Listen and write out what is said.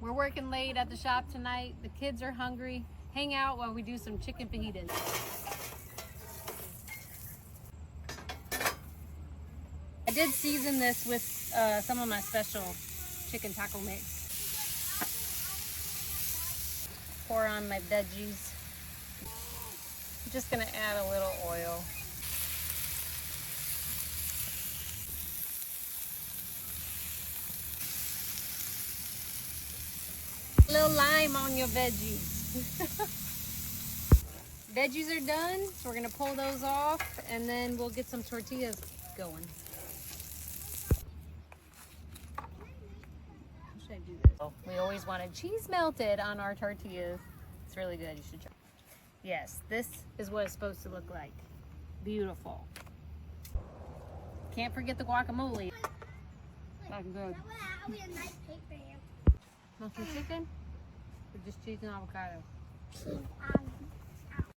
We're working late at the shop tonight. The kids are hungry. Hang out while we do some chicken fajitas. I did season this with some of my special chicken taco mix. Pour on my veggies. I'm just gonna add a little oil. A little lime on your veggies. Veggies are done, so we're gonna pull those off and then we'll get some tortillas going. How should I do this? Oh, we always wanted cheese melted on our tortillas. It's really good, you should try. Yes, this is what it's supposed to look like. Beautiful. Can't forget the guacamole. Looking good. Not some chicken? Or just cheese and avocado?